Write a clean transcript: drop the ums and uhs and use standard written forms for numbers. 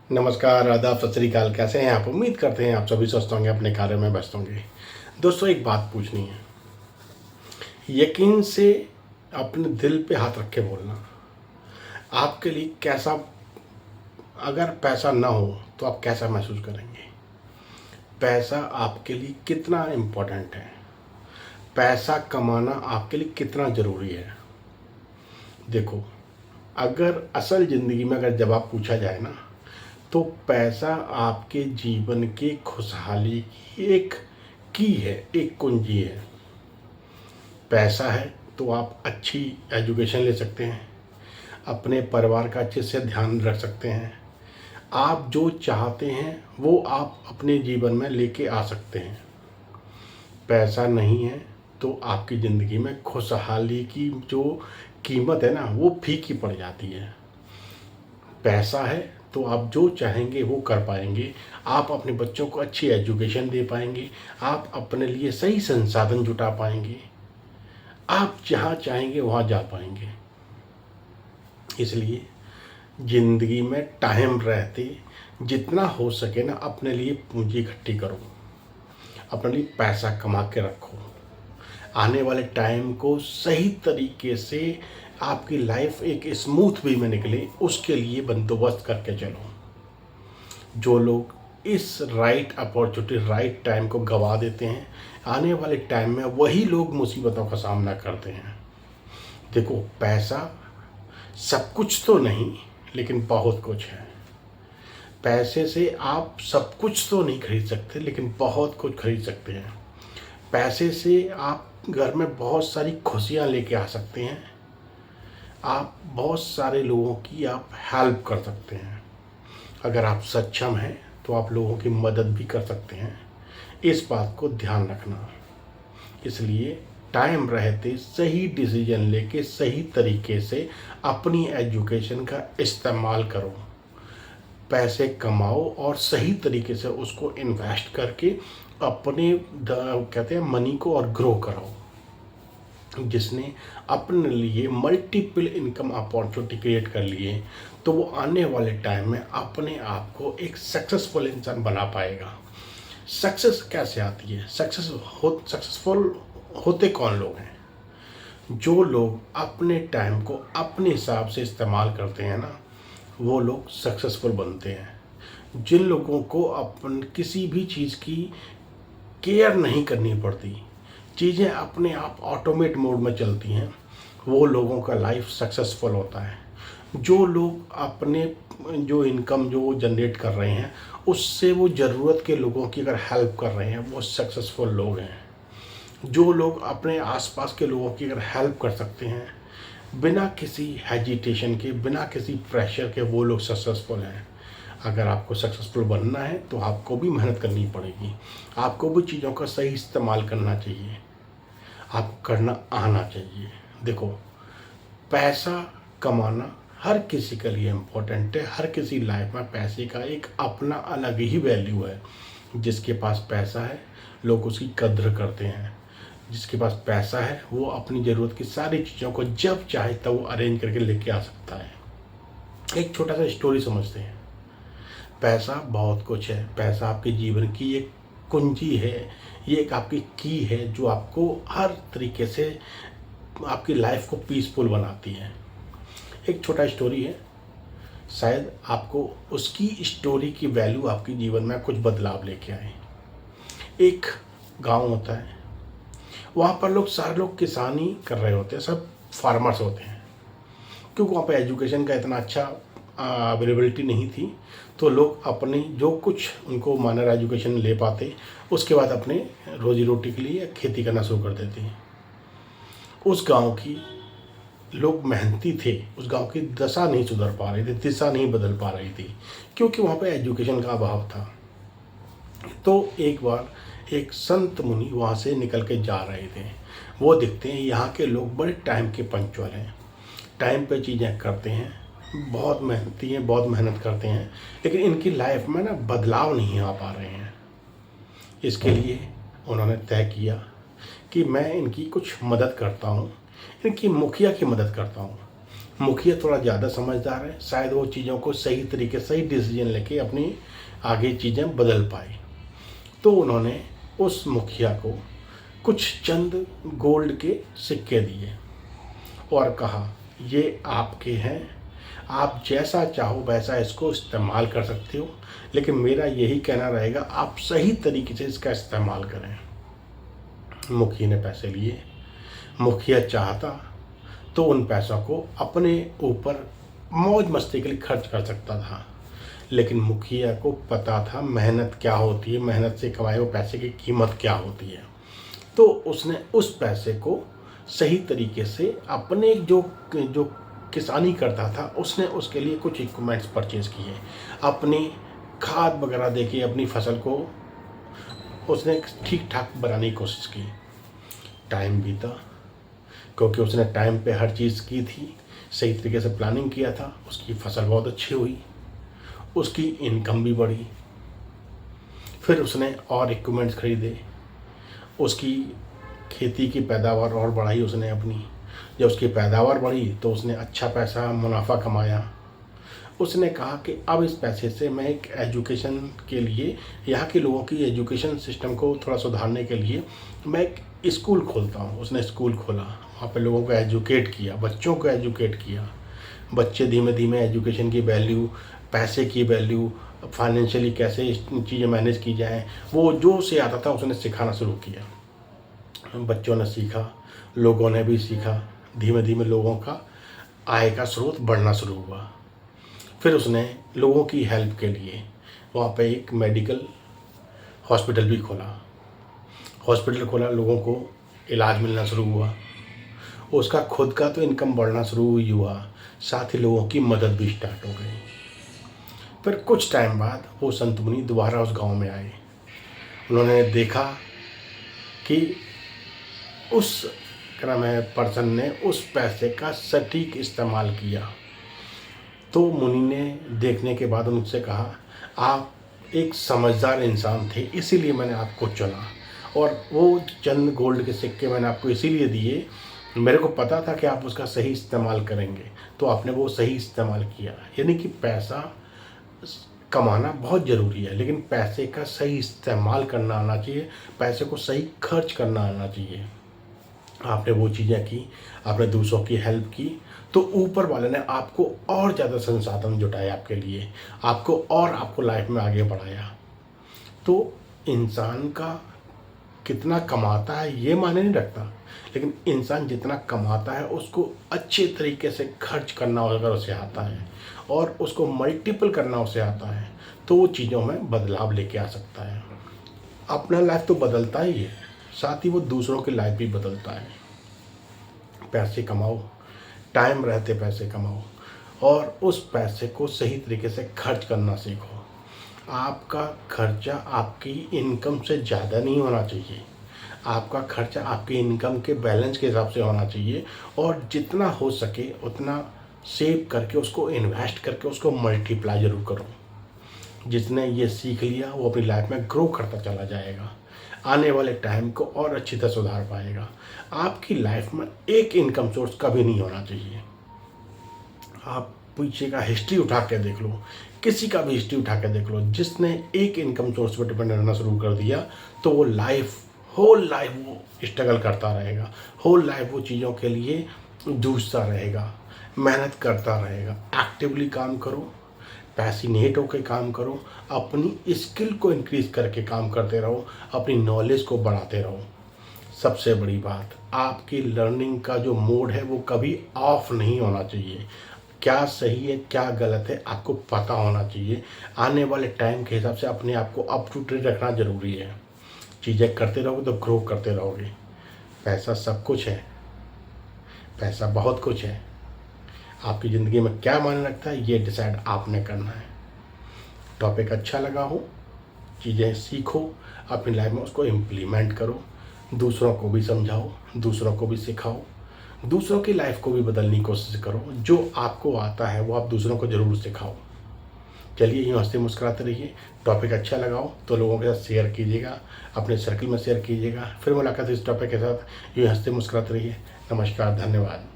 नमस्कार, आदाब, सत श्री अकाल। कैसे हैं आप? उम्मीद करते हैं आप सभी स्वस्थ होंगे, अपने कार्य में व्यस्त होंगे। दोस्तों, एक बात पूछनी है। यकीन से अपने दिल पे हाथ रख के बोलना, आपके लिए कैसा, अगर पैसा ना हो तो आप कैसा महसूस करेंगे? पैसा आपके लिए कितना इम्पोर्टेंट है? पैसा कमाना आपके लिए कितना ज़रूरी है? देखो, अगर असल ज़िंदगी में अगर जवाब पूछा जाए ना, तो पैसा आपके जीवन के खुशहाली की एक की है, एक कुंजी है। पैसा है तो आप अच्छी एजुकेशन ले सकते हैं, अपने परिवार का अच्छे से ध्यान रख सकते हैं, आप जो चाहते हैं वो आप अपने जीवन में लेके आ सकते हैं। पैसा नहीं है तो आपकी ज़िंदगी में खुशहाली की जो कीमत है ना, वो फीकी पड़ जाती है। पैसा है तो आप जो चाहेंगे वो कर पाएंगे, आप अपने बच्चों को अच्छी एजुकेशन दे पाएंगे, आप अपने लिए सही संसाधन जुटा पाएंगे, आप जहाँ चाहेंगे वहाँ जा पाएंगे। इसलिए ज़िंदगी में टाइम रहते जितना हो सके ना, अपने लिए पूंजी इकट्ठी करो, अपने लिए पैसा कमा के रखो। आने वाले टाइम को सही तरीके से आपकी लाइफ एक स्मूथ वे में निकले, उसके लिए बंदोबस्त करके चलो। जो लोग इस राइट अपॉर्चुनिटी, राइट टाइम को गंवा देते हैं, आने वाले टाइम में वही लोग मुसीबतों का सामना करते हैं। देखो, पैसा सब कुछ तो नहीं, लेकिन बहुत कुछ है। पैसे से आप सब कुछ तो नहीं खरीद सकते, लेकिन बहुत कुछ खरीद सकते हैं। पैसे से आप घर में बहुत सारी खुशियाँ लेके आ सकते हैं, आप बहुत सारे लोगों की आप हेल्प कर सकते हैं। अगर आप सक्षम हैं तो आप लोगों की मदद भी कर सकते हैं। इस बात को ध्यान रखना। इसलिए टाइम रहते सही डिसीजन लेके सही तरीके से अपनी एजुकेशन का इस्तेमाल करो, पैसे कमाओ और सही तरीके से उसको इन्वेस्ट करके अपने कहते हैं मनी को और ग्रो कराओ। जिसने अपने लिए मल्टीपल इनकम अपॉर्चुनिटी क्रिएट कर लिए, तो वो आने वाले टाइम में अपने आप को एक सक्सेसफुल इंसान बना पाएगा। सक्सेस कैसे आती है? सक्सेसफुल होते कौन लोग हैं? जो लोग अपने टाइम को अपने हिसाब से इस्तेमाल करते हैं ना, वो लोग सक्सेसफुल बनते हैं। जिन लोगों को अपन किसी भी चीज़ की केयर नहीं करनी पड़ती, चीज़ें अपने आप ऑटोमेट मोड में चलती हैं, वो लोगों का लाइफ सक्सेसफुल होता है। जो लोग अपने जो इनकम जो जनरेट कर रहे हैं, उससे वो ज़रूरत के लोगों की अगर हेल्प कर रहे हैं, वो सक्सेसफुल लोग हैं। जो लोग अपने आसपास के लोगों की अगर हेल्प कर सकते हैं बिना किसी हेजिटेशन के, बिना किसी प्रेशर के, वो लोग सक्सेसफुल हैं। अगर आपको सक्सेसफुल बनना है तो आपको भी मेहनत करनी पड़ेगी, आपको भी चीज़ों का सही इस्तेमाल करना चाहिए, आपको करना आना चाहिए। देखो, पैसा कमाना हर किसी के लिए इम्पोर्टेंट है। हर किसी लाइफ में पैसे का एक अपना अलग ही वैल्यू है। जिसके पास पैसा है, लोग उसकी कद्र करते हैं। जिसके पास पैसा है, वो अपनी ज़रूरत की सारी चीज़ों को जब चाहे तब वो अरेंज करके लेके आ सकता है। एक छोटा सा स्टोरी समझते हैं। पैसा बहुत कुछ है। पैसा आपके जीवन की एक कुंजी है, ये एक आपकी की है जो आपको हर तरीके से आपकी लाइफ को पीसफुल बनाती है। एक छोटा स्टोरी है, शायद आपको उसकी स्टोरी की वैल्यू आपके जीवन में कुछ बदलाव लेके आए। एक गांव होता है, वहाँ पर लोग सारे लोग किसानी कर रहे होते हैं, सब फार्मर्स होते हैं। क्योंकि वहाँ पे एजुकेशन का इतना अच्छा अवेलेबिलिटी नहीं थी, तो लोग अपने जो कुछ उनको माइनर एजुकेशन ले पाते, उसके बाद अपने रोजी रोटी के लिए खेती करना शुरू कर देते। उस गांव की लोग मेहनती थे, उस गांव की दशा नहीं सुधर पा रही थी, दिशा नहीं बदल पा रही थी, क्योंकि वहाँ पे एजुकेशन का अभाव था। तो एक बार एक संत मुनि वहाँ से निकल के जा रहे थे। वो देखते हैं यहाँ के लोग बड़े टाइम के पंक्चुअल हैं, टाइम पे चीज़ें करते हैं, बहुत मेहनती हैं, बहुत मेहनत करते हैं, लेकिन इनकी लाइफ में ना बदलाव नहीं आ पा रहे हैं। इसके लिए उन्होंने तय किया कि मैं इनकी कुछ मदद करता हूँ, इनकी मुखिया की मदद करता हूँ। मुखिया थोड़ा ज़्यादा समझदार है, शायद वो चीज़ों को सही तरीके से सही डिसीजन लेके अपनी आगे चीज़ें बदल पाए। तो उन्होंने उस मुखिया को कुछ चंद गोल्ड के सिक्के दिए और कहा, ये आपके हैं, आप जैसा चाहो वैसा इसको इस्तेमाल कर सकते हो, लेकिन मेरा यही कहना रहेगा आप सही तरीके से इसका इस्तेमाल करें। मुखिया ने पैसे लिए। मुखिया चाहता तो उन पैसों को अपने ऊपर मौज मस्ती के लिए खर्च कर सकता था, लेकिन मुखिया को पता था मेहनत क्या होती है, मेहनत से कमाए हुए पैसे की कीमत क्या होती है। तो उसने उस पैसे को सही तरीके से अपने जो जो किसानी करता था उसने उसके लिए कुछ इक्विपमेंट्स परचेज़ किए, अपनी खाद वगैरह देके अपनी फसल को उसने ठीक ठाक बनाने की कोशिश की। टाइम बीता, क्योंकि उसने टाइम पे हर चीज़ की थी, सही तरीके से प्लानिंग किया था, उसकी फसल बहुत अच्छी हुई, उसकी इनकम भी बढ़ी। फिर उसने और इक्विपमेंट्स खरीदे, उसकी खेती की पैदावार और बढ़ाई उसने अपनी। जब उसकी पैदावार बढ़ी तो उसने अच्छा पैसा मुनाफा कमाया। उसने कहा कि अब इस पैसे से मैं एक एजुकेशन के लिए, यहाँ के लोगों की एजुकेशन सिस्टम को थोड़ा सुधारने के लिए मैं एक स्कूल खोलता हूँ। उसने स्कूल खोला, वहाँ पे लोगों को एजुकेट किया, बच्चों को एजुकेट किया। बच्चे धीमे धीमे एजुकेशन की वैल्यू, पैसे की वैल्यू, फाइनेंशियली कैसे चीज़ें मैनेज की जाएँ, वो जो से आता था उसने सिखाना शुरू किया। बच्चों ने सीखा, लोगों ने भी सीखा, धीमे धीमे लोगों का आय का स्रोत बढ़ना शुरू हुआ। फिर उसने लोगों की हेल्प के लिए वहाँ पे एक मेडिकल हॉस्पिटल भी खोला। हॉस्पिटल खोला, लोगों को इलाज मिलना शुरू हुआ। उसका खुद का तो इनकम बढ़ना शुरू हुआ, साथ ही लोगों की मदद भी स्टार्ट हो गई। फिर कुछ टाइम बाद वो संत मुनि दोबारा उस गांव में आए। उन्होंने देखा कि उस क्या नाम है पर्सन ने उस पैसे का सटीक इस्तेमाल किया। तो मुनि ने देखने के बाद उनसे कहा, आप एक समझदार इंसान थे, इसीलिए मैंने आपको चुना, और वो चंद गोल्ड के सिक्के मैंने आपको इसीलिए दिए, मेरे को पता था कि आप उसका सही इस्तेमाल करेंगे, तो आपने वो सही इस्तेमाल किया। यानी कि पैसा कमाना बहुत ज़रूरी है, लेकिन पैसे का सही इस्तेमाल करना आना चाहिए, पैसे को सही खर्च करना आना चाहिए। आपने वो चीज़ें की, आपने दूसरों की हेल्प की, तो ऊपर वाले ने आपको और ज़्यादा संसाधन जुटाए आपके लिए, आपको लाइफ में आगे बढ़ाया। तो इंसान का कितना कमाता है ये मायने नहीं रखता, लेकिन इंसान जितना कमाता है उसको अच्छे तरीके से खर्च करना अगर उसे आता है और उसको मल्टीपल करना उसे आता है, तो वो चीज़ों में बदलाव लेके आ सकता है। अपना लाइफ तो बदलता ही है, साथ ही वो दूसरों की लाइफ भी बदलता है। पैसे कमाओ, टाइम रहते पैसे कमाओ, और उस पैसे को सही तरीके से खर्च करना सीखो। आपका खर्चा आपकी इनकम से ज़्यादा नहीं होना चाहिए, आपका खर्चा आपकी इनकम के बैलेंस के हिसाब से होना चाहिए, और जितना हो सके उतना सेव करके उसको इन्वेस्ट करके उसको मल्टीप्लाई ज़रूर करो। जिसने ये सीख लिया वो अपनी लाइफ में ग्रो करता चला जाएगा, आने वाले टाइम को और अच्छी तरह सुधार पाएगा। आपकी लाइफ में एक इनकम सोर्स कभी नहीं होना चाहिए। आप पीछे का हिस्ट्री उठा के देख लो, किसी का भी हिस्ट्री उठा के देख लो, जिसने एक इनकम सोर्स पर डिपेंड रहना शुरू कर दिया तो वो होल लाइफ वो स्ट्रगल करता रहेगा, होल लाइफ वो चीज़ों के लिए जूझता रहेगा, मेहनत करता रहेगा। एक्टिवली काम करो, पैसिनेट होकर काम करो, अपनी स्किल को इंक्रीज करके काम करते रहो, अपनी नॉलेज को बढ़ाते रहो। सबसे बड़ी बात, आपकी लर्निंग का जो मोड है वो कभी ऑफ नहीं होना चाहिए। क्या सही है क्या गलत है आपको पता होना चाहिए। आने वाले टाइम के हिसाब से अपने आप को अप टू डेट रखना ज़रूरी है। चीज़ें करते रहोगे तो ग्रो करते रहोगे। पैसा सब कुछ है, पैसा बहुत कुछ है। आपकी ज़िंदगी में क्या मायने रखता है ये डिसाइड आपने करना है। टॉपिक अच्छा लगा हो, चीज़ें सीखो, अपनी लाइफ में उसको इम्प्लीमेंट करो, दूसरों को भी समझाओ, दूसरों को भी सिखाओ, दूसरों की लाइफ को भी बदलने की कोशिश करो। जो आपको आता है वो आप दूसरों को ज़रूर सिखाओ। चलिए यूँ हंसते मुस्कुराते रहिए। टॉपिक अच्छा लगाओ तो लोगों के साथ शेयर कीजिएगा, अपने सर्कल में शेयर कीजिएगा। फिर मुलाकात इस टॉपिक के साथ। यूँ हंसते मुस्कुराते रहिए। नमस्कार, धन्यवाद।